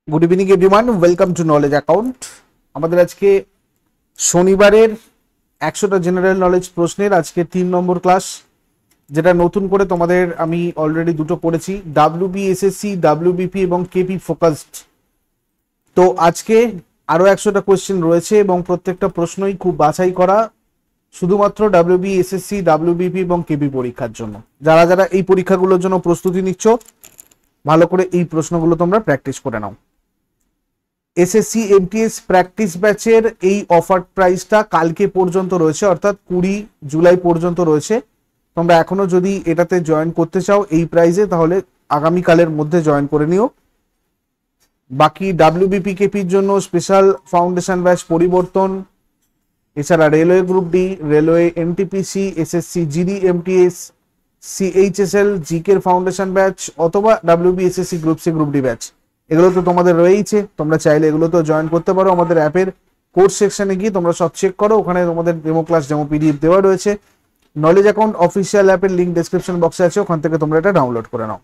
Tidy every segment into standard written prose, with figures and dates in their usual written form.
Good evening everyone, welcome to knowledge account. আমাদের আজকে শনিবারের 100টা জেনারেল নলেজ প্রশ্নের আজকে 3 নম্বর ক্লাস, যেটা নতুন করে তোমাদের আমি অলরেডি দুটো পড়েছি, WBSSC, WBP এবং কেপি ফোকাসড। তো আজকে আরো 100টা কোয়েশ্চেন রয়েছে এবং প্রত্যেকটা প্রশ্নই খুব বাছাই করা শুধুমাত্র WBSSC, WBP এবং কেপি পরীক্ষার জন্য। যারা যারা এই পরীক্ষাগুলোর জন্য প্রস্তুতি নিচ্ছ, ভালো করে এই প্রশ্নগুলো তোমরা প্র্যাকটিস করে নাও। এসএসসি এমটিএস প্র্যাকটিস ব্যাচের এই অফার প্রাইসটা কালকে পর্যন্ত রয়েছে, অর্থাৎ 20 জুলাই পর্যন্ত রয়েছে। তোমরা এখনো যদি এটাতে জয়েন করতে চাও এই প্রাইসে, তাহলে আগামীকালের মধ্যে জয়েন করে নিও। বাকি ডাব্লিউবিপি কেপির জন্য স্পেশাল ফাউন্ডেশন ব্যাচ পরিবর্তন, এছাড়া railway group D, railway NTPC, SSC GD MTS, CHSL জিকের ফাউন্ডেশন ব্যাচ অথবা WBSSC group C group D batch, এগুলো তো তোমাদের রয়েইছে। তোমরা চাইলে এগুলো তো জয়েন করতে পারো। আমাদের অ্যাপের কোর্স সেকশনে গিয়ে তোমরা সব চেক করো, ওখানে তোমাদের ডেমো ক্লাস, ডেমো পিডিএফ দেওয়া রয়েছে। নলেজ অ্যাকাউন্ট অফিসিয়াল অ্যাপের লিঙ্ক ডেসক্রিপশন বক্সে আছে, ওখান থেকে তোমরা এটা ডাউনলোড করে নাও।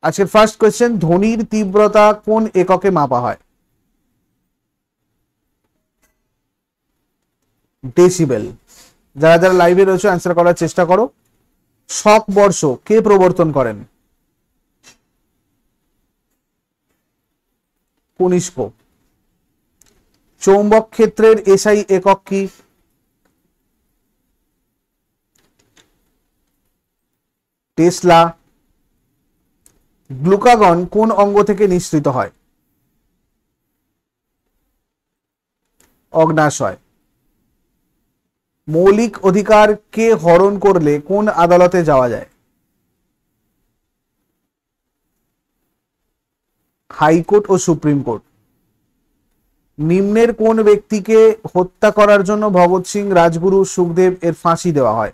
আজকের ফার্স্ট কোয়েশ্চেন, ধ্বনির তীব্রতা কোন এককে মাপা হয়? ডেসিবেল। যারা যারা লাইভে রয়েছে অ্যান্সার করার চেষ্টা করো। শক বর্ষ কে প্রবর্তন করেন? কনিষ্ক। চৌম্বক ক্ষেত্রের এসআই একক কি? টেসলা। গ্লুকাগন কোন অঙ্গ থেকে নিঃসৃত হয়? অগ্নাশয়। মৌলিক অধিকার কে হরণ করলে কোন আদালতে যাওয়া যায়? হাইকোর্ট ও সুপ্রিম কোর্ট। নিম্নের কোন ব্যক্তিকে হত্যা করার জন্য ভগৎ সিং, রাজগুরু, সুখদেব এর ফাঁসি দেওয়া হয়?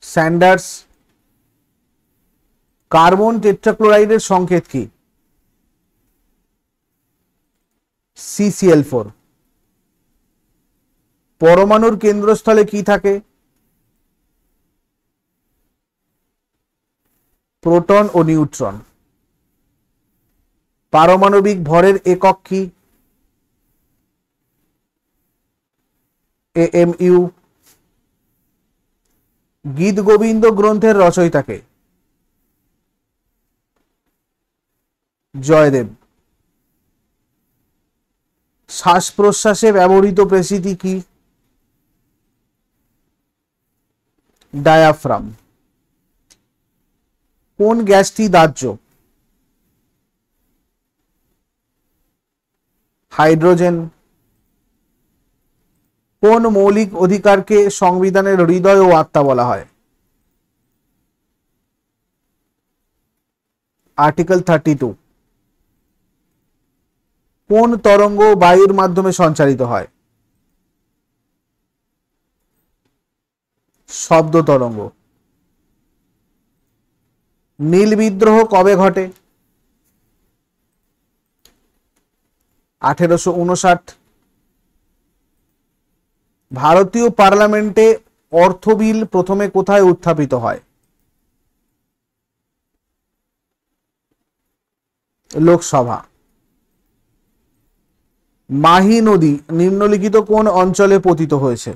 স্যান্ডার্স। কার্বন টেট্রাক্লোরাইডের সংকেত কি? CCl4। পরমাণুর কেন্দ্রস্থলে কি থাকে? প্রোটন ও নিউট্রন। পারমাণবিক ভরের একক কি? AMU। গীত গোবিন্দ গ্রন্থের রচয়িতাকে? জয়দেব। শ্বাস প্রশ্বাসে ব্যবহৃত পেশিটি কি? ডায়াফ্রাম। কোন গ্যাসটি দাহ্য? হাইড্রোজেন। কোন মৌলিক অধিকারকে সংবিধানের হৃদয় ও আত্মা বলা হয়? আর্টিকেল 32। কোন তরঙ্গ বায়ুর মাধ্যমে সঞ্চারিত হয়? শব্দ তরঙ্গ। নীল বিদ্রোহ কবে ঘটে? 1859। ভারতীয় পার্লামেন্টে অর্থ বিল প্রথমে কোথায় উত্থাপিত হয়? লোকসভা। মাহি নদী নিম্নলিখিত কোন অঞ্চলে পতিত হয়েছে?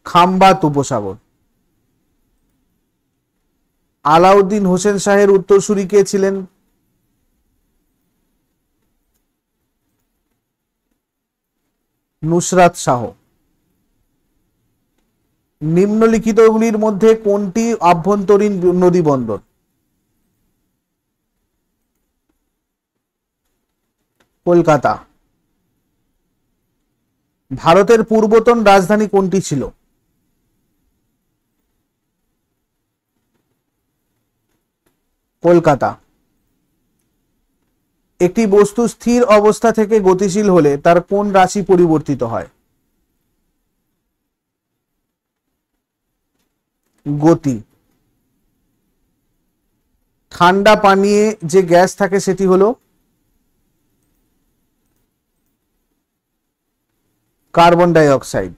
খাম্বাত উপসাগর। আলাউদ্দিন হোসেন শাহের উত্তরসূরি কে ছিলেন? নুসরাত শাহ। নিম্নলিখিতগুলির মধ্যে কোনটি আভ্যন্তরীণ নদী বন্দর? কলকাতা। ভারতের পূর্বতন রাজধানী কোনটি ছিল? কলকাতা। একটি বস্তু স্থির অবস্থা থেকে গতিশীল হলে তার কোন রাশি পরিবর্তিত হয়? গতি। ঠান্ডা পানীয়ে যে গ্যাস থাকে সেটি হলো কার্বন ডাই অক্সাইড।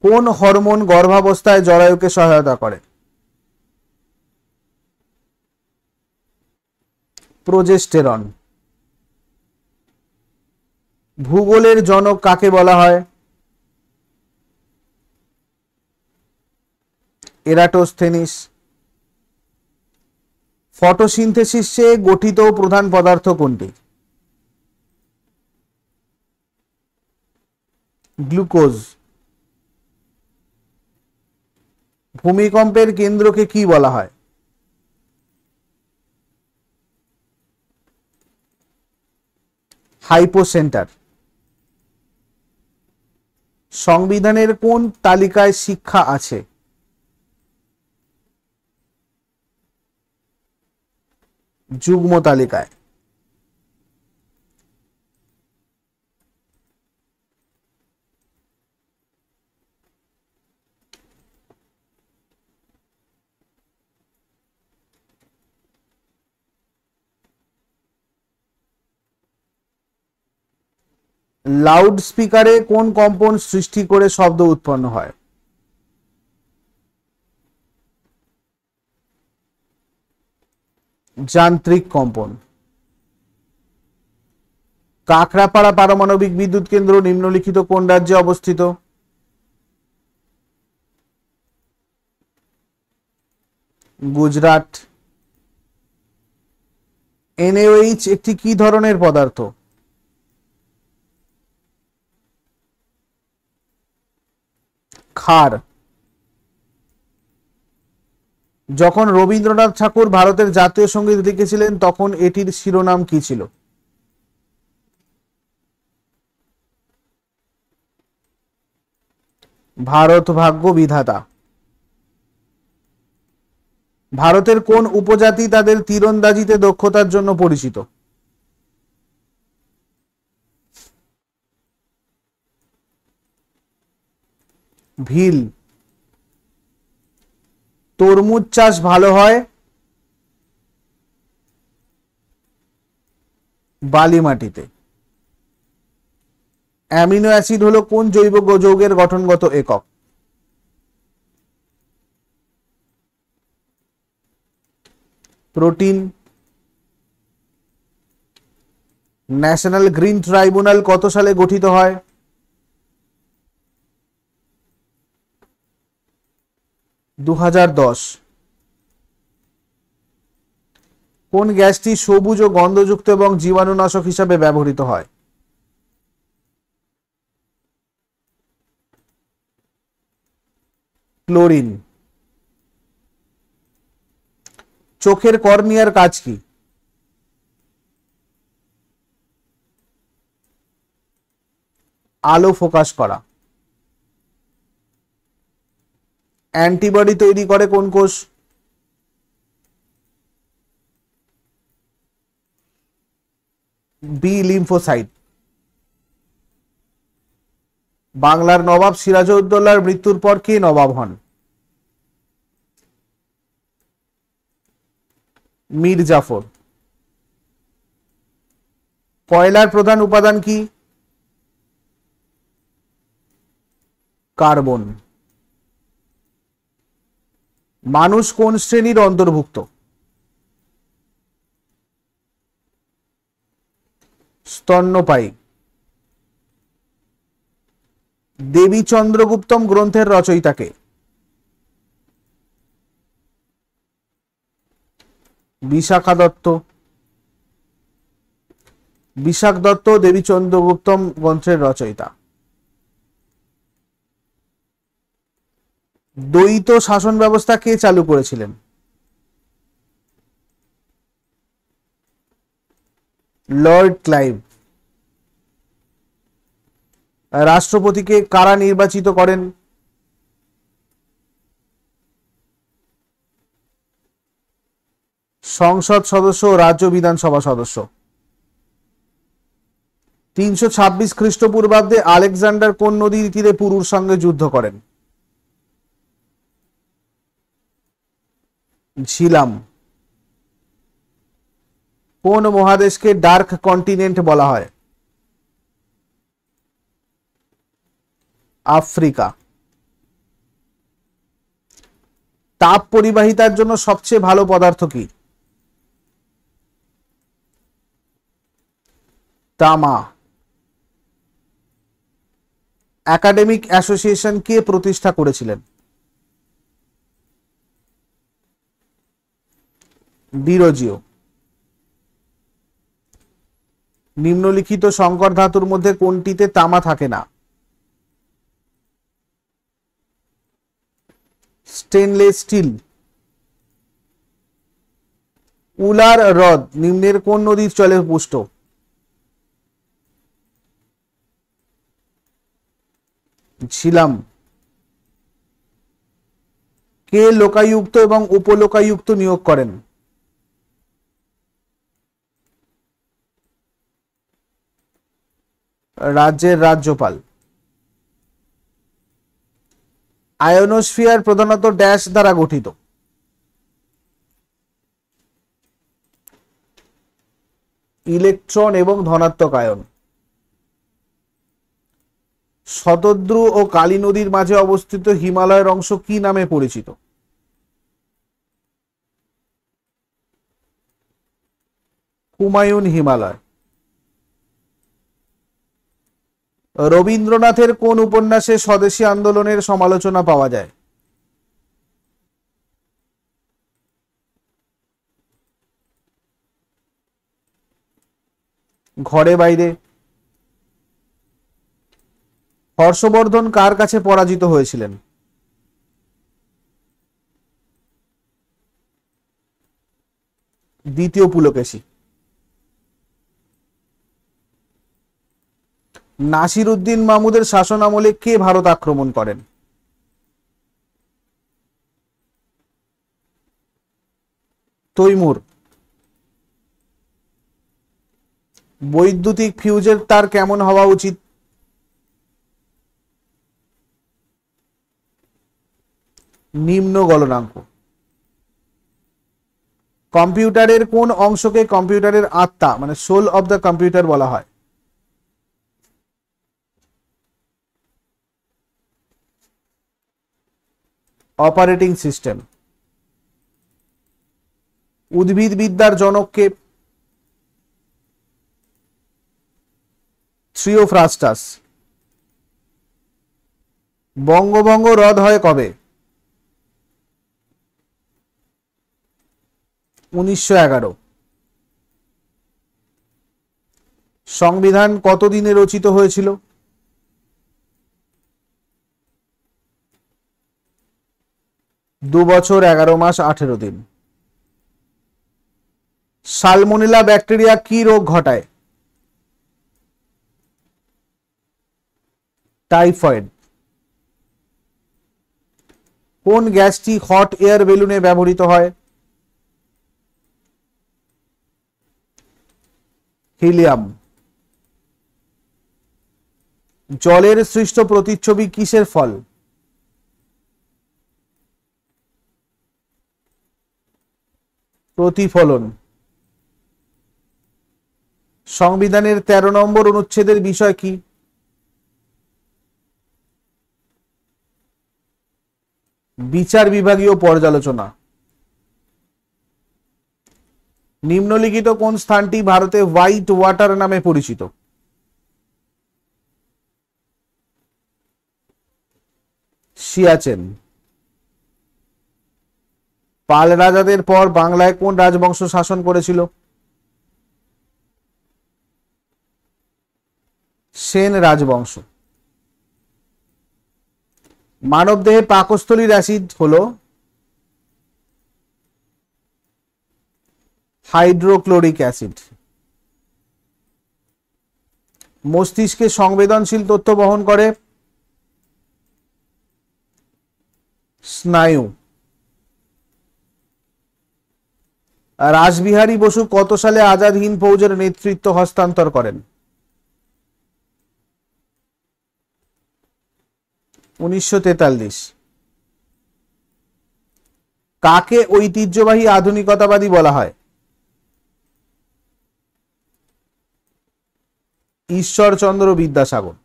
কোন হরমোন গর্ভাবস্থায় জরায়ুকে সহায়তা করে? প্রোজেস্টেরন। ভূগোলের জনক কাকে বলা হয়? এরাটোস্থেনিস। ফটোসিনথেসিসে গঠিত প্রধান পদার্থ কোনটি? গ্লুকোজ। ভূমিকম্পের কেন্দ্রকে কি বলা হয়? হাইপোসেন্টার। সংবিধানের কোন তালিকায় শিক্ষা আছে? যুগ্ম তালিকায়। লাউড স্পিকারে কোন কম্পন সৃষ্টি করে শব্দ উৎপন্ন হয়? যান্ত্রিক কম্পন। কাকড়াপাড়া পারমাণবিক বিদ্যুৎ কেন্দ্র নিম্নলিখিত কোন রাজ্যে অবস্থিত? গুজরাট। NaOH একটি কি ধরনের পদার্থ? ক্ষার। যখন রবীন্দ্রনাথ ঠাকুর ভারতের জাতীয় সঙ্গীত লিখেছিলেন তখন এটির শিরোনাম কি ছিল? ভারত ভাগ্য বিধাতা। ভারতের কোন উপজাতি তাদের তীরন্দাজিতে দক্ষতার জন্য পরিচিত? ভিল। তরমুজ চাষ ভালো হয় বালি মাটিতে। অ্যামিনো অ্যাসিড হলো কোন জৈব যৌগের গঠনগত একক? প্রোটিন। ন্যাশনাল গ্রিন ট্রাইব্যুনাল কত সালে গঠিত হয়? 2010। কোন গ্যাসটি সবুজ ও গন্ধযুক্ত এবং জীবাণুনাশক হিসাবে ব্যবহৃত হয়? ক্লোরিন। চোখের কর্নিয়ার কাজ কি? আলো ফোকাস করা। অ্যান্টিবডি তৈরি করে কোন কোষ? B lymphocyte. বাংলার নবাব সিরাজউদ্দৌলার মৃত্যুর পর কে নবাব হন? মীর জাফর। কয়লার প্রধান উপাদান কি? কার্বন। মানুষ কোন শ্রেণীর অন্তর্ভুক্ত? স্তন্যপায়ী। দেবী চন্দ্রগুপ্তম গ্রন্থের রচয়িতাকে? বিশাখা দত্ত। বিশাখ দত্ত দেবী চন্দ্রগুপ্তম গ্রন্থের রচয়িতা। দ্বৈত শাসন ব্যবস্থা কে চালু করেছিলেন? Lord Clive. রাষ্ট্রপতিকে কারা নির্বাচিত করেন? সংসদ সদস্য ও রাজ্য বিধানসভা সদস্য। 326 খ্রিস্টপূর্বাব্দে আলেকজান্ডার কোন নদীর তীরে পুরুর সঙ্গে যুদ্ধ করেন? ঝিলাম। কোন মহাদেশকে ডার্ক কন্টিনেন্ট বলা হয়? আফ্রিকা। তাপ পরিবাহিতার জন্য সবচেয়ে ভালো পদার্থ কি? তামা। একাডেমিক অ্যাসোসিয়েশন কে প্রতিষ্ঠা করেছিলেন? ডিরোজিও। নিম্নলিখিত সংকর ধাতুর মধ্যে কোনটিতে তামা থাকে না? Stainless steel. উলার হ্রদ নিম্নের কোন নদীর জলে পুষ্ট? ঝিলাম। কে লোকায়ুক্ত এবং উপলোকায়ুক্ত নিয়োগ করেন? রাজ্যের রাজ্যপাল। আয়োনোস্ফিয়ার প্রধানত ড্যাশ দ্বারা গঠিত? ইলেকট্রন এবং ধনাত্মক আয়ন। শতদ্রু ও কালী নদীর মাঝে অবস্থিত হিমালয়ের অংশ কি নামে পরিচিত? হুমায়ুন হিমালয়। রবীন্দ্রনাথের কোন উপন্যাসে স্বদেশী আন্দোলনের সমালোচনা পাওয়া যায়? ঘরে বাইরে। হর্ষবর্ধন কার কাছে পরাজিত হয়েছিলেন? দ্বিতীয় পুলকেশী। নাসির উদ্দিন মাহমুদের শাসন আমলে কে ভারত আক্রমণ করেন? তৈমুর। বৈদ্যুতিক ফিউজের তার কেমন হওয়া উচিত? নিম্ন গলনাঙ্ক। কম্পিউটারের কোন অংশকে কম্পিউটারের আত্মা মানে সোল অফ দ্য কম্পিউটার বলা হয়? Operating system. উদ্ভিদবিদ্যার জনককে? থ্রিওফ্রাস্টাস। বঙ্গভঙ্গ রদ হয় কবে? 1911। সংবিধান কতদিনে রচিত হয়েছিল? 2 বছর 11 মাস 18 দিন। সালমোনেলা ব্যাকটেরিয়া কি রোগ ঘটায়? টাইফয়েড। কোন গ্যাসটি হট এয়ার বেলুনে ব্যবহৃত হয়? হিলিয়াম। জলের সৃষ্ট প্রতিচ্ছবি কিসের ফল? প্রতিফলন। সংবিধানের 13 নম্বর অনুচ্ছেদের বিষয় কি? বিচার বিভাগীয় পর্যালোচনা। নিম্নলিখিত কোন স্থানটি ভারতে হোয়াইট ওয়াটার নামে পরিচিত? সিয়াচেন। পাল রাজাদের পর বাংলায় কোন রাজবংশ শাসন করেছিল? সেন রাজবংশ। মানবদেহে পাকস্থলীর অ্যাসিড হলো হাইড্রোক্লোরিক অ্যাসিড। মস্তিষ্কে সংবেদনশীল তথ্য বহন করে স্নায়ু। রাসবিহারী বসু কত সালে আজাদ হিন্দ ফৌজের নেতৃত্ব হস্তান্তর করেন? 1943। কাকে ঐতিহ্যবাহী আধুনিকতাবাদী বলা হয়? ঈশ্বরচন্দ্র বিদ্যাসাগর।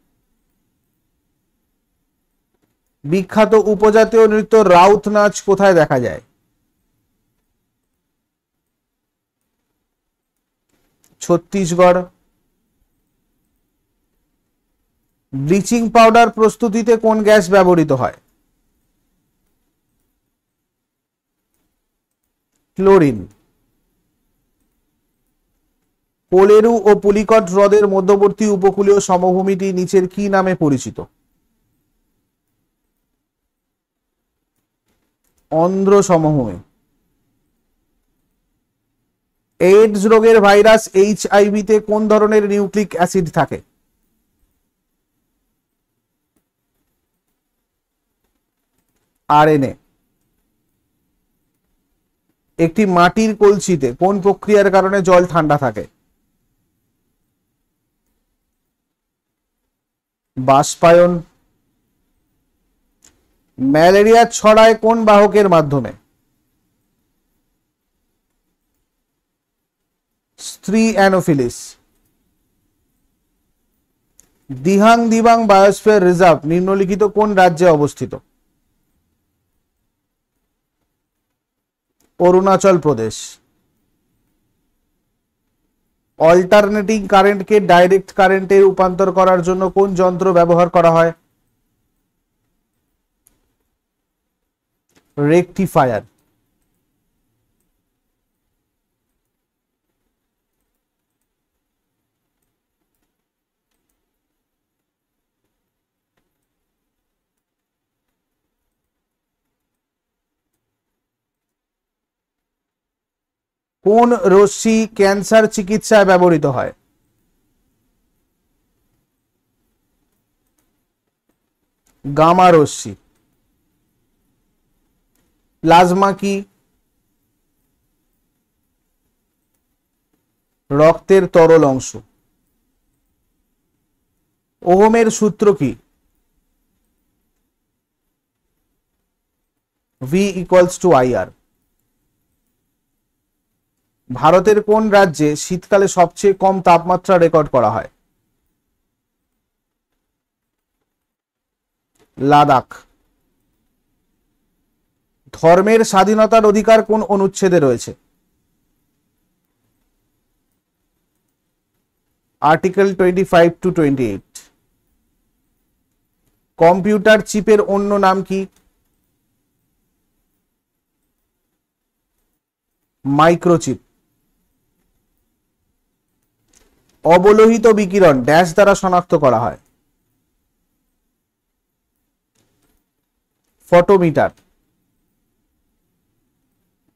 বিখ্যাত উপজাতীয় নৃত্য রাউত নাচ কোথায় দেখা যায়? ছত্তিশগড়। ব্লিচিং পাউডার প্রস্তুতিতে কোন গ্যাস ব্যবহৃত হয়? ক্লোরিন। কোলেরু ও পুলিকট হ্রদের মধ্যবর্তী উপকূলীয় সমভূমিটি নিচের কি নামে পরিচিত? অন্ধ্র সমভূমি। এইডস রোগের ভাইরাস এইচআইভি তে কোন ধরনের নিউক্লিক অ্যাসিড থাকে? আরএনএ। একটি মাটির কলসিতে কোন প্রক্রিয়ার কারণে জল ঠান্ডা থাকে? বাষ্পায়ন। ম্যালেরিয়া ছড়ায় কোন বাহকের মাধ্যমে? স্ত্রী Anopheles. Dihang Dibang biosphere reserve নিম্নলিখিত কোন রাজ্যে অবস্থিত? অরুণাচল প্রদেশ। অল্টারনেটিং কারেন্টকে ডাইরেক্ট কারেন্টে রূপান্তর করার জন্য কোন যন্ত্র ব্যবহার করা হয়? রেকটিফায়ার। কোন রশ্মি ক্যান্সার চিকিৎসায় ব্যবহৃত হয়? গামা রশ্মি। প্লাজমা কি? রক্তের তরল অংশ। ওহমের সূত্র কি? V equals to IR। ভারতের কোন রাজ্যে শীতকালে সবচেয়ে কম তাপমাত্রা রেকর্ড করা হয়? লাদাখ। ধর্মের স্বাধীনতার অধিকার কোন অনুচ্ছেদে রয়েছে? Article 25 to 28। কম্পিউটার চিপের অন্য নাম কি? মাইক্রোচিপ। অবলোহিত বিকিরণ ড্যাশ দ্বারা শনাক্ত করা হয়? ফটোমিটার।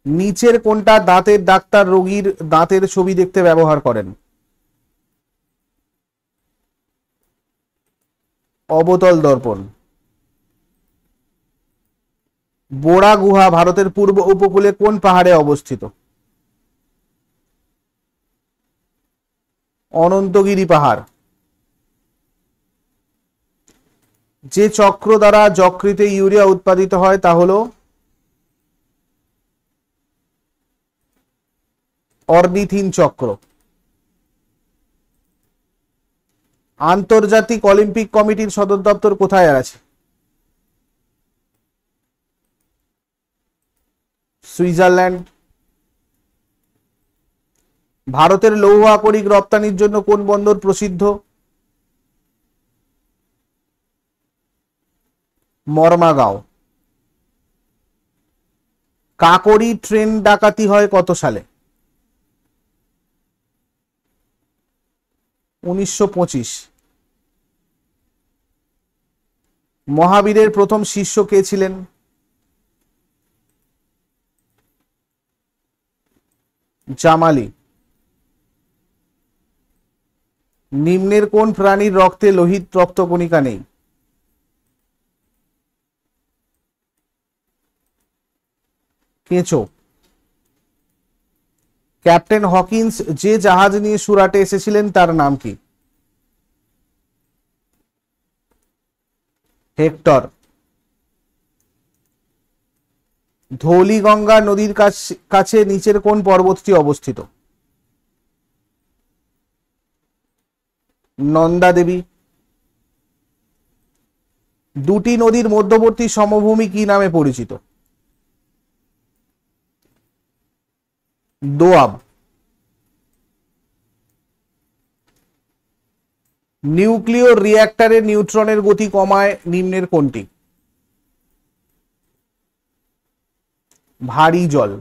নিচের কোনটা দাঁতের ডাক্তার রোগীর দাঁতের ছবি দেখতে ব্যবহার করেন? অবতল দর্পণ। বোরা গুহা ভারতের পূর্ব উপকূলে কোন পাহাড়ে অবস্থিত? অনন্তগিরি পাহাড়। যে চক্র দ্বারা যকৃতে ইউরিয়া উৎপাদিত হয় তা হলো অর্নিথিন চক্র। আন্তর্জাতিক অলিম্পিক কমিটির সদর দপ্তর কোথায় আছে? সুইজারল্যান্ড। ভারতের লৌহ আকরিক রপ্তানির জন্য কোন বন্দর প্রসিদ্ধ? মর্মাগাঁও। কাকরি ট্রেন ডাকাতি হয় কত সালে? 1925। মহাবীরের প্রথম শিষ্য কে ছিলেন? জামালি। নিম্নের কোন প্রাণীর রক্তে লোহিত রক্তকণিকা নেই? কেঁচো। ক্যাপ্টেন হকিন্স যে জাহাজ নিয়ে সুরাটে এসেছিলেন তার নাম কি? হেক্টর। ধৌলিগঙ্গা নদীর কাছে নিচের কোন পর্বতটি অবস্থিত? নন্দা দেবী। দুটি নদীর মধ্যবর্তী সমভূমি কি নামে পরিচিত? দোয়াব। নিউক্লিয় রিঅ্যাক্টরে নিউট্রনের গতি কমায় নিম্নের কোনটি? ভারী জল।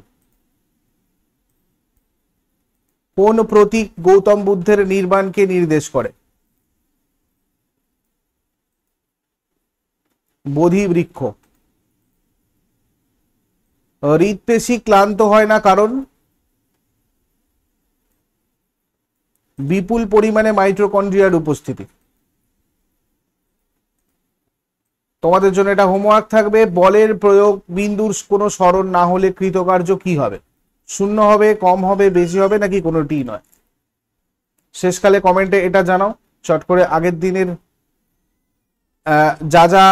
কোন প্রতীক গৌতম বুদ্ধের নির্বাণকে নির্দেশ করে? বোধি বৃক্ষ। হৃৎপেশি ক্লান্ত হয় না কারণ? বিপুল পরিমাণে মাইটোকন্ড্রিয়ার উপস্থিতি। তোমাদের জন্য এটা হোমওয়ার্ক থাকবে, বলের প্রয়োগ বিন্দুর কোনো স্মরণ না হলে কৃতকার্য কি হবে? শূন্য হবে, কম হবে, বেশি হবে, নাকি কোনোটি নয়? শেষকালে কমেন্টে এটা জানাও। চট করে আগের দিনের যা যা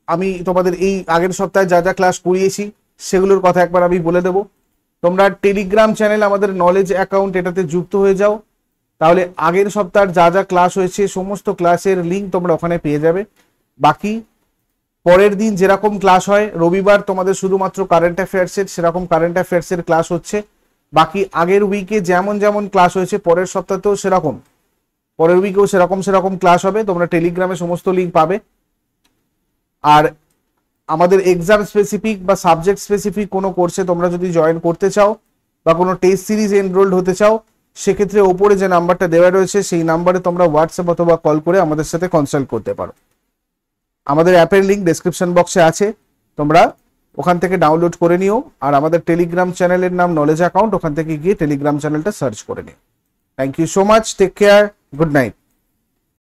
আমি তোমাদের এই আগের সপ্তাহে যা যা ক্লাস করিয়েছি সেগুলোর কথা একবার আমি বলে দেব। তোমরা টেলিগ্রাম চ্যানেল আমাদের নলেজ অ্যাকাউন্ট এটাতে যুক্ত হয়ে যাও, তাহলে আগের সপ্তাহের যা যা ক্লাস হয়েছে সমস্ত ক্লাসের লিঙ্ক তোমরা ওখানে পেয়ে যাবে। বাকি পরের দিন যেরকম ক্লাস হয়, রবিবার তোমাদের শুধুমাত্র কারেন্ট অ্যাফেয়ার্সের সেরকম কারেন্ট অ্যাফেয়ার্সের ক্লাস হচ্ছে। বাকি আগের উইকে যেমন যেমন ক্লাস হয়েছে পরের সপ্তাহতেও সেরকম, পরের উইকেও সেরকম ক্লাস হবে। তোমরা টেলিগ্রামে সমস্ত লিঙ্ক পাবে। আর আমাদের এক্সাম স্পেসিফিক বা সাবজেক্ট স্পেসিফিক কোনো কোর্সে তোমরা যদি জয়েন করতে চাও বা কোনো টেস্ট সিরিজ এনরোল্ড হতে চাও, সেক্ষেত্রে ওপরে যে নাম্বারটা দেওয়া রয়েছে সেই নাম্বারে তোমরা হোয়াটসঅ্যাপ অথবা কল করে আমাদের সাথে কনসাল্ট করতে পারো। আমাদের অ্যাপের লিঙ্ক ডেসক্রিপশন বক্সে আছে, তোমরা ওখান থেকে ডাউনলোড করে নিও। আর আমাদের টেলিগ্রাম চ্যানেলের নাম নলেজ অ্যাকাউন্ট, ওখান থেকে গিয়ে টেলিগ্রাম চ্যানেলটা সার্চ করে নিও। Thank you so much, take care, good night.